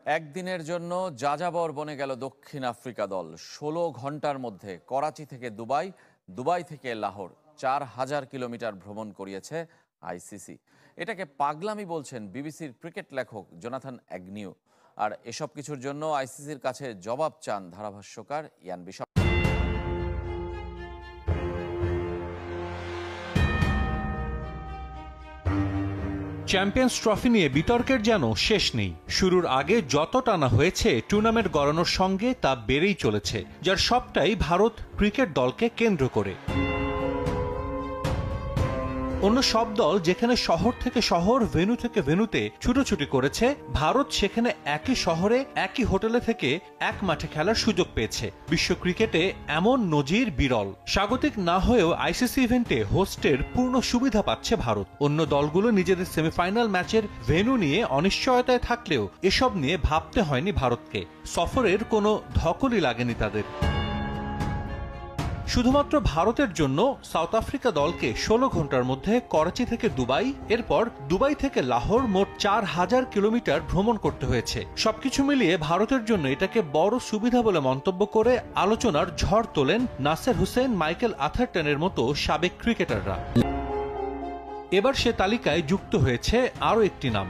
একদিনের জন্য যাযাবর বনে গেল দক্ষিণ আফ্রিকা দল। ১৬ ঘন্টার মধ্যে করাচি থেকে দুবাই, দুবাই থেকে লাহোর ৪,০০০ কিলোমিটার ভ্রমণ করিয়েছে আইসিসি। এটাকে পাগলামি বলছেন বিবিসির ক্রিকেট লেখক জোনাথন অ্যাগনিউ। আর এসব কিছুর জন্য আইসিসির কাছে জবাব চান ধারাভাষ্যকার ইয়ান বিশপ। চ্যাম্পিয়ন্স ট্রফি নিয়ে বিতর্কের যেন শেষ নেই। শুরুর আগে যত টানা হয়েছে টুর্নামেন্ট গড়ানোর সঙ্গে তা বেড়েই চলেছে, যার সবটাই ভারত ক্রিকেট দলকে কেন্দ্র করে। অন্য সব দল যেখানে শহর থেকে শহর, ভেন্যু থেকে ভেন্যুতে ছুটোছুটি করেছে, ভারত সেখানে একই শহরে একই হোটেলে থেকে এক মাঠে খেলার সুযোগ পেয়েছে। বিশ্ব ক্রিকেটে এমন নজির বিরল। স্বাগতিক না হয়েও আইসিসি ইভেন্টে হোস্টের পূর্ণ সুবিধা পাচ্ছে ভারত। অন্য দলগুলো নিজেদের সেমিফাইনাল ম্যাচের ভেন্যু নিয়ে অনিশ্চয়তায় থাকলেও এসব নিয়ে ভাবতে হয়নি ভারতকে। সফরের কোনো ধকলই লাগেনি তাদের। শুধুমাত্র ভারতের জন্য সাউথ আফ্রিকা দলকে ১৬ ঘন্টার মধ্যে করাচি থেকে দুবাই, এরপর দুবাই থেকে লাহোর মোট ৪,০০০ কিলোমিটার ভ্রমণ করতে হয়েছে। সবকিছু মিলিয়ে ভারতের জন্য এটাকে বড় সুবিধা বলে মন্তব্য করে আলোচনার ঝড় তোলেন নাসের হুসেন, মাইকেল আথারটনের মতো সাবেক ক্রিকেটাররা। এবার সে তালিকায় যুক্ত হয়েছে আরও একটি নাম,